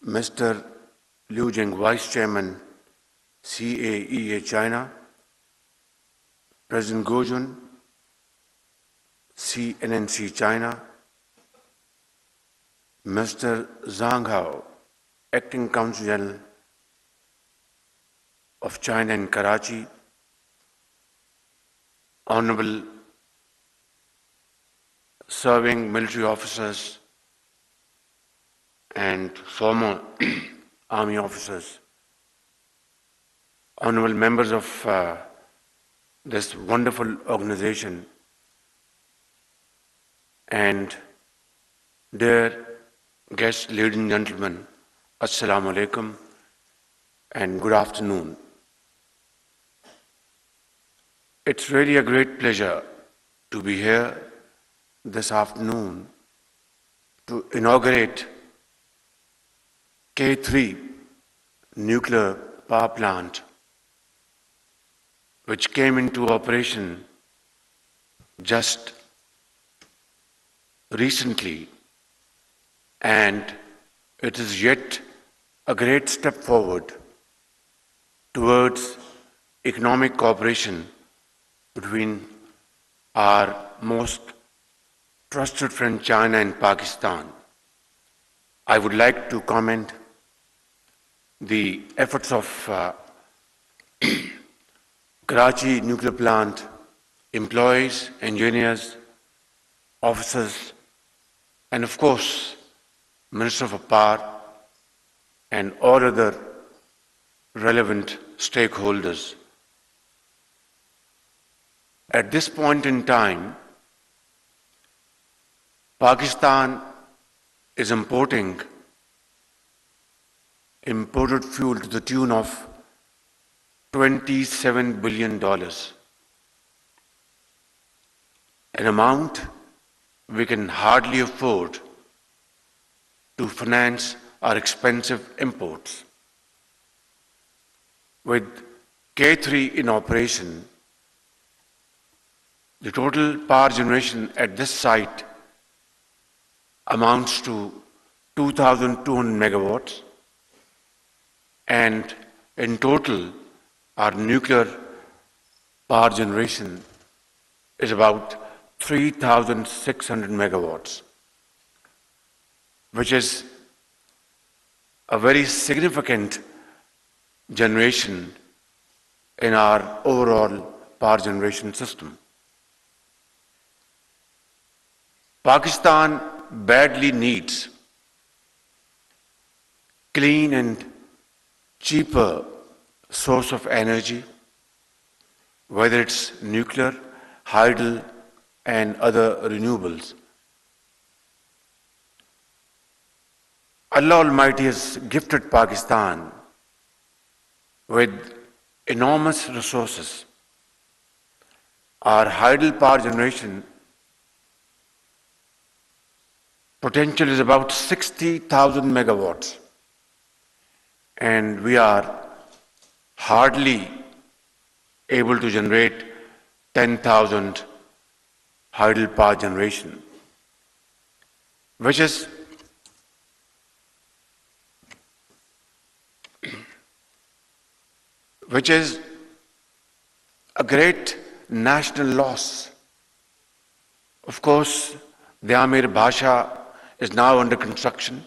Mr. Liu Jing, Vice Chairman, CAEA China, President Goonj, CNNC China, Mr. Zhang Hao, Acting Consul General of China in Karachi, Honorable serving military officers and former army officers, honorable members of this wonderful organization, and dear guests, ladies and gentlemen, Assalamu alaikum and good afternoon. It's really a great pleasure to be here this afternoon to inaugurate K3 nuclear power plant, which came into operation just recently, and it is yet a great step forward towards economic cooperation between our most trusted friend China and Pakistan. I would like to comment the efforts of Karachi nuclear plant employees, engineers, officers, and of course, Minister of Power and all other relevant stakeholders. At this point in time, Pakistan is imported fuel to the tune of $27 billion, an amount we can hardly afford to finance our expensive imports. With K3 in operation, the total power generation at this site amounts to 2,200 megawatts, and in total, our nuclear power generation is about 3,600 megawatts, which is a very significant generation in our overall power generation system. Pakistan badly needs clean and cheaper source of energy, whether it's nuclear, hydel, and other renewables. Allah Almighty has gifted Pakistan with enormous resources. Our hydel power generation potential is about 60,000 megawatts, and we are hardly able to generate 10,000 hydel power generation, which is a great national loss. Of course, the Amir Bhasha is now under construction.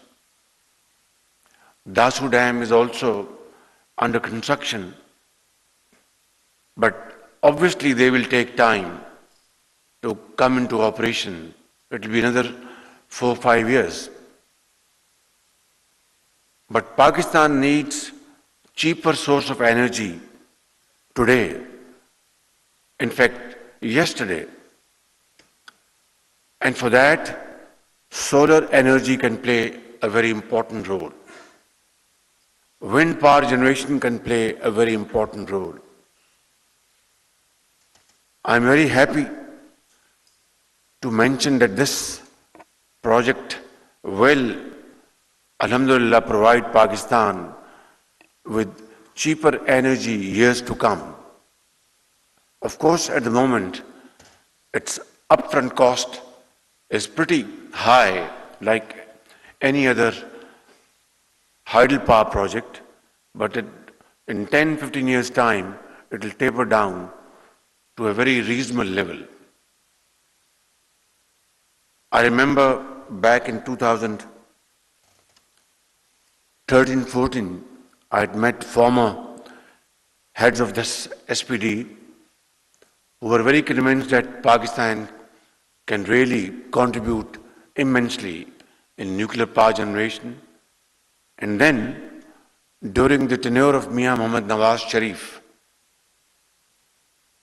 Dasu Dam is also under construction, but obviously they will take time to come into operation. It will be another 4 or 5 years. But Pakistan needs cheaper source of energy today, in fact, yesterday. And for that, solar energy can play a very important role. Wind power generation can play a very important role. I'm very happy to mention that this project will, alhamdulillah, provide Pakistan with cheaper energy years to come. Of course, at the moment, its upfront cost is pretty high, like any other hydropower project, but in 10-15 years' time, it will taper down to a very reasonable level. I remember back in 2013-14, I had met former heads of this SPD who were very convinced that Pakistan can really contribute immensely in nuclear power generation. And then, during the tenure of Mian Mohammad Nawaz Sharif,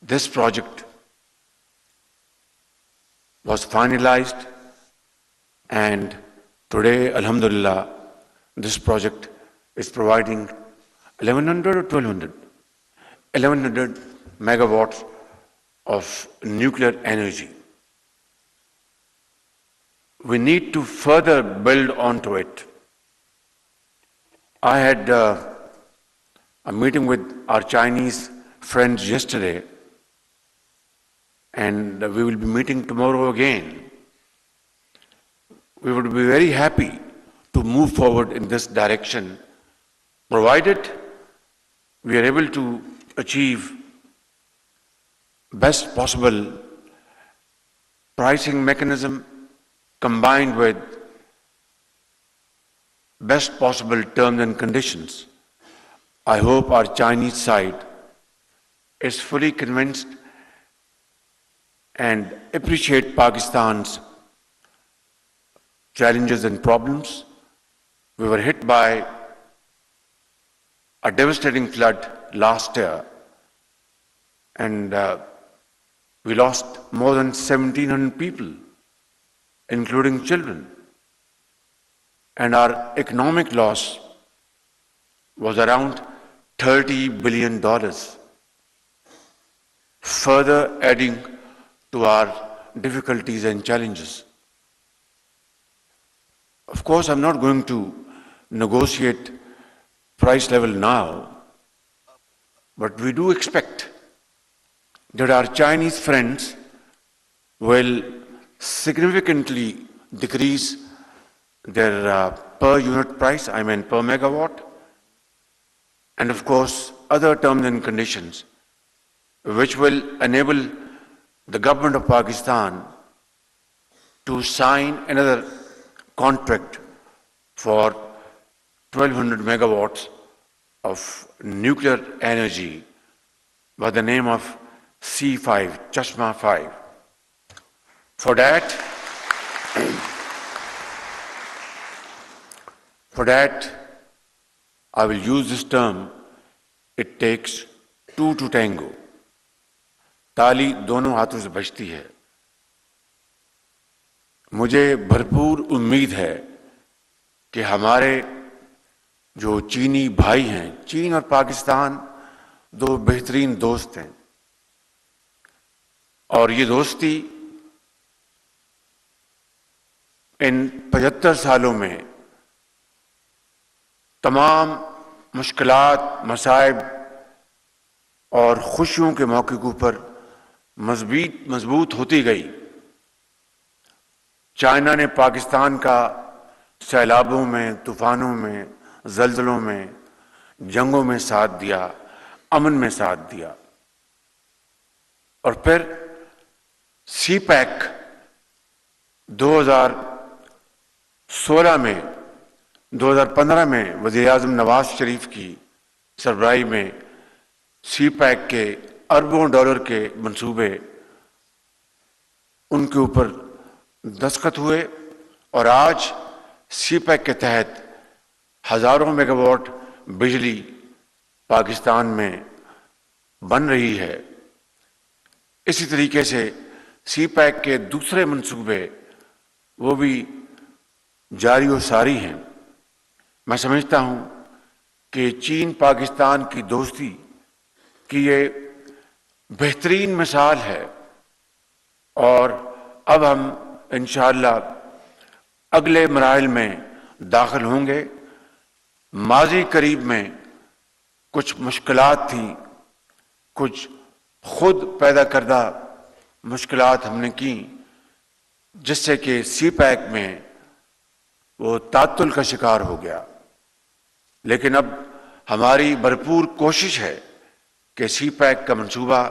this project was finalized, and today, Alhamdulillah, this project is providing 1100 or 1200? 1100 megawatts of nuclear energy. We need to further build onto it. I had a meeting with our Chinese friends yesterday, and we will be meeting tomorrow again. We would be very happy to move forward in this direction, provided we are able to achieve best possible pricing mechanism combined with best possible terms and conditions. I hope our Chinese side is fully convinced and appreciate Pakistan's challenges and problems. We were hit by a devastating flood last year, and we lost more than 1,700 people, including children. And our economic loss was around $30 billion, further adding to our difficulties and challenges. Of course, I'm not going to negotiate price level now, but we do expect that our Chinese friends will significantly decrease their per unit price, I mean per megawatt, and of course other terms and conditions which will enable the government of Pakistan to sign another contract for 1200 megawatts of nuclear energy by the name of C5, Chashma 5. For that, I will use this term, it takes two to tango. ताली दोनों हाथों से बजती है. मुझे भरपूर उम्मीद है कि हमारे जो चीनी भाई हैं, चीन और पाकिस्तान दो बेहतरीन दोस्त हैं, और ये दोस्ती इन 75 सालों में तमाम मुश्किलात, मसाइब और खुशियों के मौके के ऊपर मजबूत होती गई. चाइना ने पाकिस्तान का सैलाबों में, तूफानों में, जल्जलों में, जंगों में साथ दिया, अमन में साथ दिया. और फिर CPEC 2015 में वज़ीर-ए-आज़म नवाज शरीफ की सरबराही में CPEC के अरबों डॉलर के मंसूबे उनके ऊपर दस्तखत हुए, और आज CPEC के तहत हजारों मेगावाट बिजली पाकिस्तान में बन रही है. इसी तरीके से CPEC के दूसरे मंसूबे वो भी जारी और सारी हैं. मैं समझता हूं कि चीन पाकिस्तान की दोस्ती की ये बेहतरीन मिसाल है, और अब हम इंशाअल्लाह अगले मराहिल में दाखिल होंगे. माजी करीब में कुछ मुश्किलात थी, कुछ खुद पैदा करदा मुश्किलात हमने की, जिससे कि CPEC में वो तातुल का शिकार हो गया. لیکن اب ہماری بھرپور کوشش ہے کہ سی پیک کا منصوبہ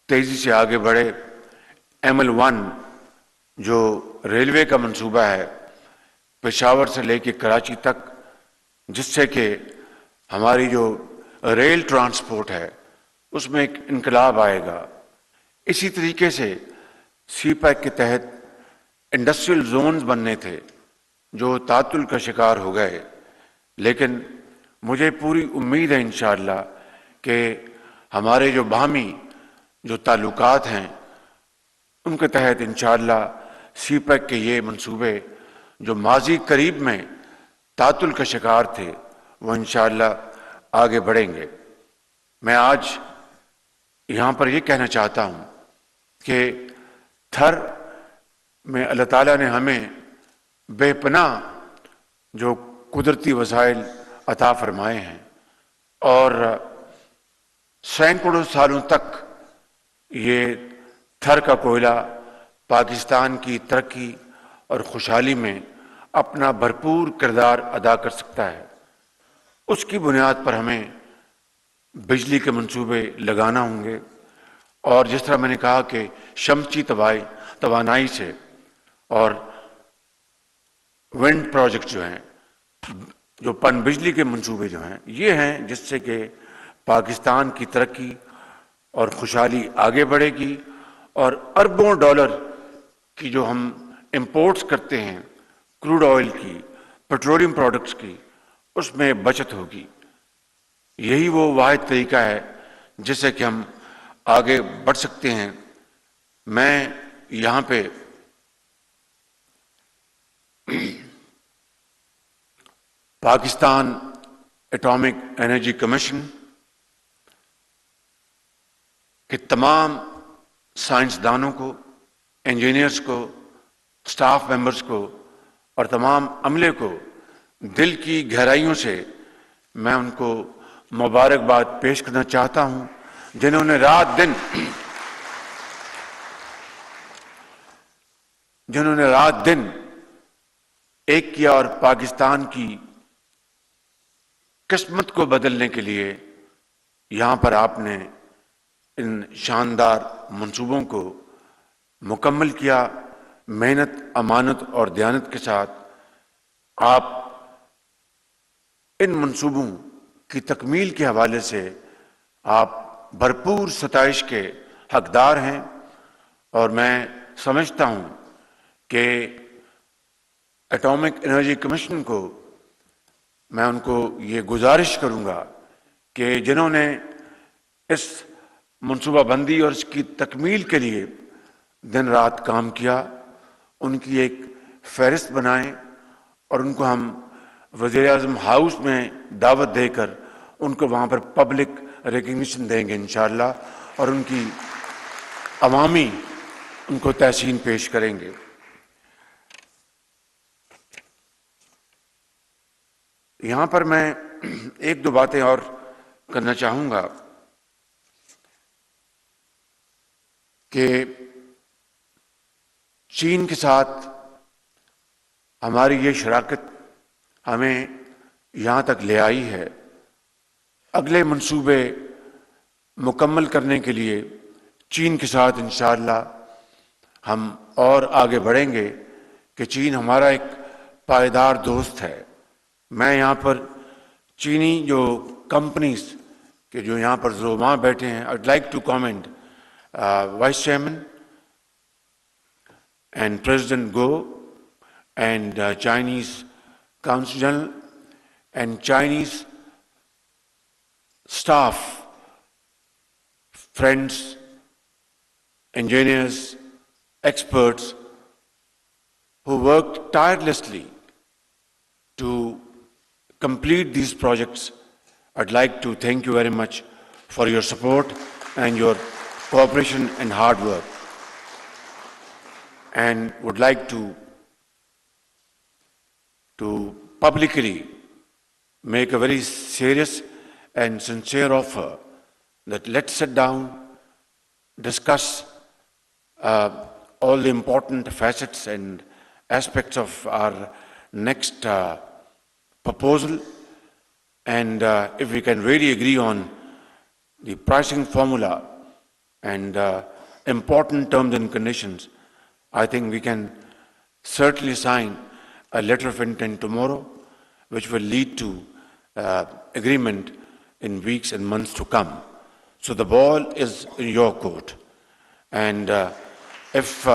تیزی سے آگے بڑھے. ML1 جو ریلوے کا منصوبہ ہے پشاور سے لے کے کراچی تک، جس سے کہ ہماری جو ریل ٹرانسپورٹ ہے اس میں ایک انقلاب آئے گا. اسی طریقے سے سی پیک کے تحت انڈسٹریل زونز بننے تھے جو تعطل کا شکار ہو گئے، لیکن مجھے پوری امید ہے انشاءاللہ کہ ہمارے جو باہمی جو تعلقات ہیں ان کے تحت انشاءاللہ سی پیک کے یہ منصوبے جو ماضی قریب میں تعطل کا شکار تھے وہ انشاءاللہ آگے بڑھیں گے. میں آج یہاں پر یہ کہنا چاہتا ہوں کہ تھر میں اللہ تعالیٰ نے ہمیں بے پناہ جو قدرتی وسائل عطا فرمائے ہیں، اور سینکڑوں سالوں تک یہ تھر کا کوئلہ پاکستان کی ترقی اور خوشحالی میں اپنا بھرپور کردار ادا کر سکتا ہے. اس کی بنیاد پر ہمیں بجلی کے منصوبے لگانا ہوں گے، اور جس طرح میں نے کہا کہ شمسی توانائی سے اور ونڈ پروجیکٹ جو ہیں، جو پن بجلی کے منصوبے جو ہیں، یہ ہیں جس سے کہ پاکستان کی ترقی اور خوشحالی آگے بڑھے گی، اور اربوں ڈالر کی جو ہم امپورٹس کرتے ہیں کروڈ آئل کی، پیٹرولیم پروڈکٹس کی، اس میں بچت ہوگی. یہی وہ واحد طریقہ ہے جس سے کہ ہم آگے بڑھ سکتے ہیں. میں یہاں پہ پاکستان ایٹامک انرجی کمیشن کے تمام سائنسدانوں کو، انجینئرز کو، سٹاف ممبرز کو اور تمام عملے کو دل کی گہرائیوں سے میں ان کو مبارکباد پیش کرنا چاہتا ہوں، جنہوں نے رات دن ایک کیا اور پاکستان کی قسمت کو بدلنے کے لیے یہاں پر آپ نے ان شاندار منصوبوں کو مکمل کیا. محنت، امانت اور دیانت کے ساتھ آپ ان منصوبوں کی تکمیل کے حوالے سے آپ بھرپور ستائش کے حقدار ہیں، اور میں سمجھتا ہوں کہ ایٹامک انرجی کمیشن کو میں ان کو یہ گزارش کروں گا کہ جنہوں نے اس منصوبہ بندی اور اس کی تکمیل کے لیے دن رات کام کیا، ان کی ایک فہرست بنائیں اور ان کو ہم وزیر اعظم ہاؤس میں دعوت دے کر ان کو وہاں پر پبلک ریکگنیشن دیں گے انشاءاللہ، اور ان کی عوامی ان کو تحسین پیش کریں گے. یہاں پر میں ایک دو باتیں اور کرنا چاہوں گا کہ چین کے ساتھ ہماری یہ شراکت ہمیں یہاں تک لے آئی ہے. اگلے منصوبے مکمل کرنے کے لیے چین کے ساتھ انشاءاللہ ہم اور آگے بڑھیں گے کہ چین ہمارا ایک پائیدار دوست ہے. میں یہاں پر چینی جو کمپنیز کے جو یہاں پر زعماء بیٹھے ہیں، I'd like to comment Vice Chairman and President Go and Chinese Council General and Chinese staff, friends, engineers, experts who worked tirelessly to complete these projects. I'd like to thank you very much for your support and your cooperation and hard work, and would like to publicly make a very serious and sincere offer that let's sit down, discuss all the important facets and aspects of our next proposal, And if we can really agree on the pricing formula and important terms and conditions, I think we can certainly sign a letter of intent tomorrow, which will lead to agreement in weeks and months to come. So the ball is in your court. And if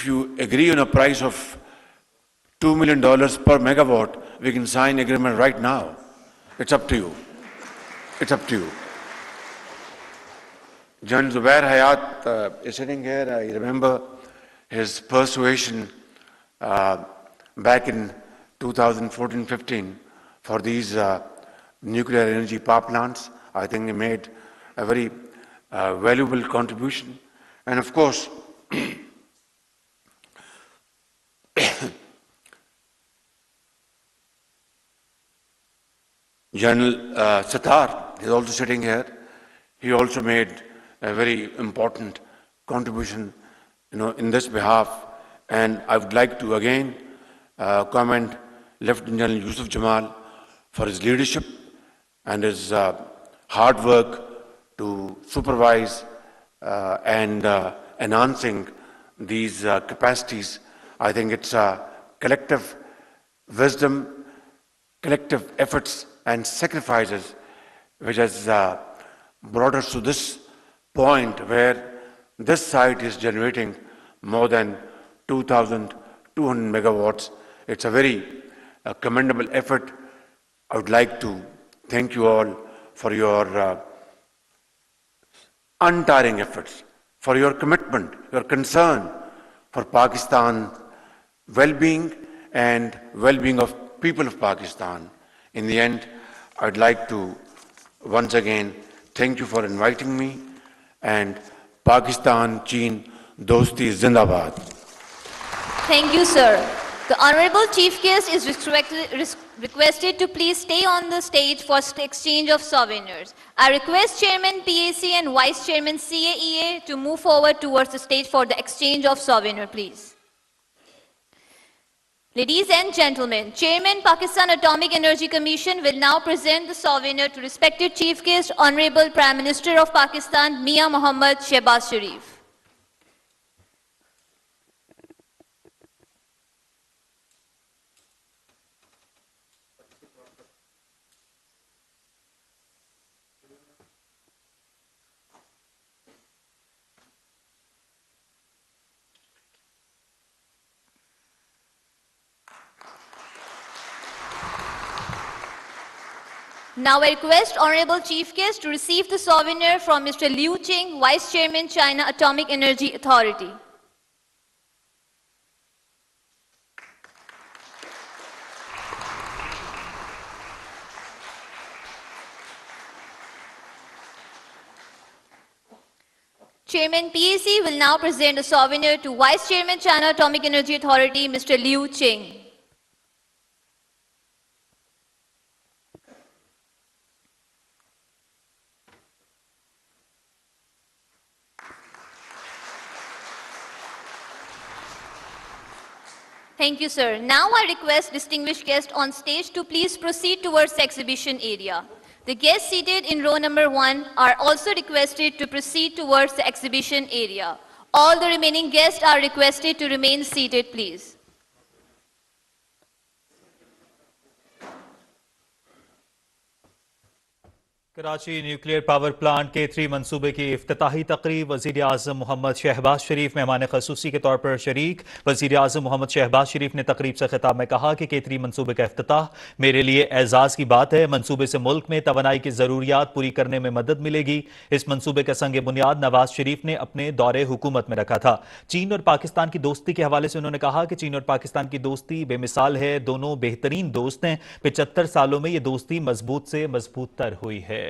you agree on a price of $2 million per megawatt, we can sign agreement right now. It's up to you. It's up to you. Jan Zubair Hayat is sitting here. I remember his persuasion back in 2014-15 for these nuclear energy power plants. I think he made a very valuable contribution. And of course, General Sattar is also sitting here. He also made a very important contribution, in this behalf. And I would like to again commend Lieutenant General Yusuf Jamal for his leadership and his hard work to supervise and enhancing these capacities. I think it's a collective wisdom, collective efforts and sacrifices which has brought us to this point where this site is generating more than 2,200 megawatts. It's a very commendable effort. I would like to thank you all for your untiring efforts, for your commitment, your concern for Pakistan's well-being and well-being of people of Pakistan. In the end, I'd like to once again thank you for inviting me, and Pakistan, Cheen, Dosti Zindabad. Thank you, sir. The Honorable Chief Guest is requested to please stay on the stage for exchange of souvenirs. I request Chairman PAC and Vice Chairman CAEA to move forward towards the stage for the exchange of souvenir, please. Ladies and gentlemen, Chairman Pakistan Atomic Energy Commission will now present the souvenir to respected Chief Guest, Honorable Prime Minister of Pakistan, Mian Mohammad Shehbaz Sharif. Now I request Honorable Chief Guest to receive the souvenir from Mr. Liu Qing, Vice Chairman, China Atomic Energy Authority. Chairman PAC will now present a souvenir to Vice Chairman, China Atomic Energy Authority, Mr. Liu Qing. Thank you, sir. Now I request distinguished guests on stage to please proceed towards the exhibition area. The guests seated in row number 1 are also requested to proceed towards the exhibition area. All the remaining guests are requested to remain seated, please. Karachi nuclear power plant के 3 मंसूबे की इफ्तिताही तकरीब वज़ीर आज़म मोहम्मद शहबाज शरीफ मेहमान ख़ुसूसी के तौर पर शरीक। वज़ीर आज़म मोहम्मद शहबाज शरीफ ने तकरीब से खिताब में कहा कि K3 मंसूबे का इफ्तिताह मेरे लिए एजाज़ की बात है। मंसूबे से मुल्क में तवानाई की ज़रूरियात पूरी करने में मदद मिलेगी। इस मंसूबे का संग बुनियाद नवाज शरीफ ने अपने दौरे हुकूमत में रखा था। चीन और पाकिस्तान की दोस्ती के हवाले से उन्होंने कहा कि चीन और पाकिस्तान की दोस्ती बेमिसाल है। दोनों बेहतरीन दोस्त हैं। 75 सालों में ये दोस्ती मजबूत से मजबूत तर हुई है।